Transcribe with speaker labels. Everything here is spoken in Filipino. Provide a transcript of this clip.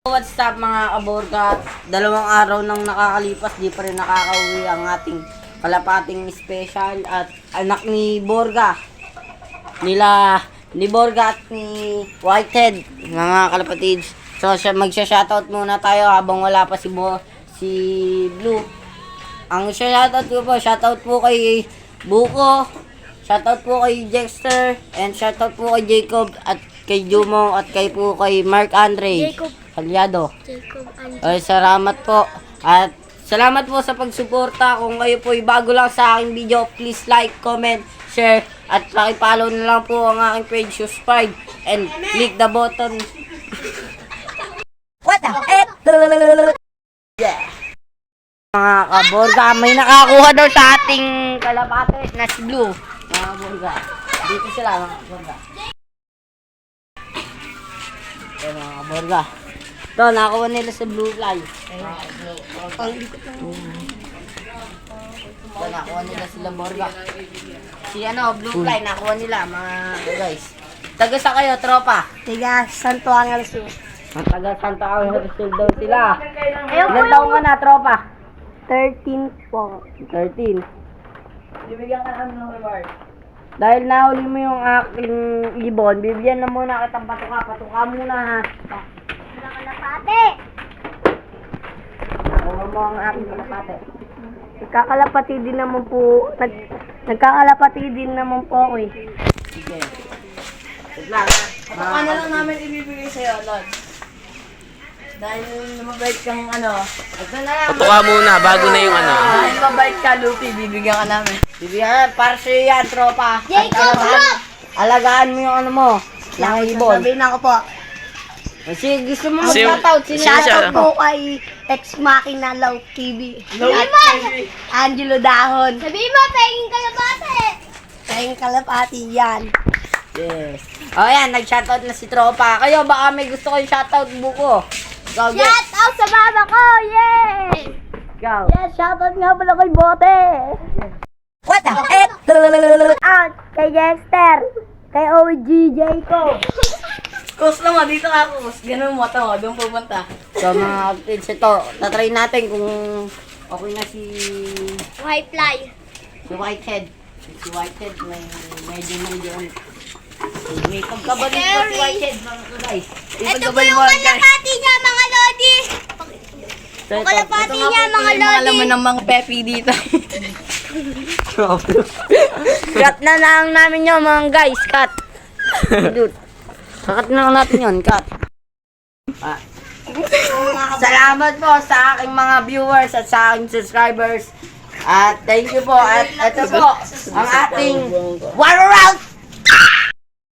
Speaker 1: What's up mga kaborga? Dalawang araw nang nakakalipas, di pa rin nakakauwi ang ating kalapating special at anak ni Borga. Ni Borga at ni Whitehead, mga kalapatids. So magsha-shoutout muna tayo habang wala pa si Blue. Ang shoutout ko po, shoutout po kay Buko, shoutout po kay Dexter, and shoutout po kay Jacob at kay Jumo at kay Mark Andre.
Speaker 2: Jacob
Speaker 1: Kalyado.
Speaker 2: Andre.
Speaker 1: Ay, salamat po. At salamat po sa pagsuporta. Kung kayo po ay bago lang sa aking video, please like, comment, share, at paki-follow na lang po ang aking page, subscribe, and click the button. What the heck? Yeah. Mga kaborga, may nakakuha daw sa ating kalapate na si Blue. Mga kaborga. Dito sila, mga kaborga. Ito, mga kaborga. Ito, nakakuha nila sa Blue Fly. Ito, nakakuha nila sila Borga. Si Blue Fly, nakakuha nila, mga guys. Taga sa kayo, tropa?
Speaker 2: Tiga Santo Angel Sur.
Speaker 1: Taga Santa Angel Sur daw sila. Ilan taong ka na, tropa?
Speaker 2: 13 po.
Speaker 1: 13. Bibigyan ka namin ng reward. Dahil nahuli mo yung aking ibon, bibigyan na muna kitang patuka. Patuka muna, ha?
Speaker 2: Kalapate!
Speaker 1: Nakuha mo ang aking kalapate.
Speaker 2: Nagkakalapati din naman po. Nagkakalapati din naman po ako eh.
Speaker 1: Sige. Wait lang, ha?
Speaker 3: Patuka na lang namin ibibigay sa'yo, Lord. Dahil mabait kang
Speaker 1: Ito na lang.
Speaker 4: Patuka muna, bago na yung
Speaker 3: dahil mabait ka, Luffy, bibigyan ka namin.
Speaker 1: Bibigyan, para sa'yo yan, tropa.
Speaker 2: Jacob,
Speaker 1: Alagaan mo yung mo. Yung ibon.
Speaker 2: Sabihin ako po.
Speaker 1: Kasi gusto mo
Speaker 4: Sino-
Speaker 1: mag-shoutout. Sino
Speaker 4: sino siya?
Speaker 2: Shoutout po kay Ex Machina Love TV. At kay Angelo Dahon. Sabihin mo, pahingin kalapate! Pahingin kalapati yan.
Speaker 1: Yes. O yan, nag-shoutout na si tropa. Kayo, baka may gusto kayong shoutout, Buko. Go, get.
Speaker 2: Shout out sa mama ko! Yay!
Speaker 1: Go.
Speaker 2: Yes, shoutout nga pala kay Bote!
Speaker 1: What the heck?
Speaker 2: Out kay Dexter! Kay OG Jacob!
Speaker 3: Kus naman, dito ka, Kus. Ganun mo, ito, doon pupunta.
Speaker 1: So mga kids, ito, tatry natin kung okay na si
Speaker 2: White fly.
Speaker 1: Whitehead. Si Whitehead, medyo may pagkabalit po si Whitehead, mga guys.
Speaker 2: Ito po yung kalapati niya, mga lodi!
Speaker 1: So,
Speaker 2: Yung kalapati niya, mga
Speaker 3: Yung mga
Speaker 2: lodi!
Speaker 3: laman ng mga pepi dito.
Speaker 1: cut na lang namin yun, mga guys. Cut. Dude. Cut na lang natin yun. Cut. Salamat po sa aking mga viewers at sa aking subscribers. At thank you po. At ito po ang ating War Round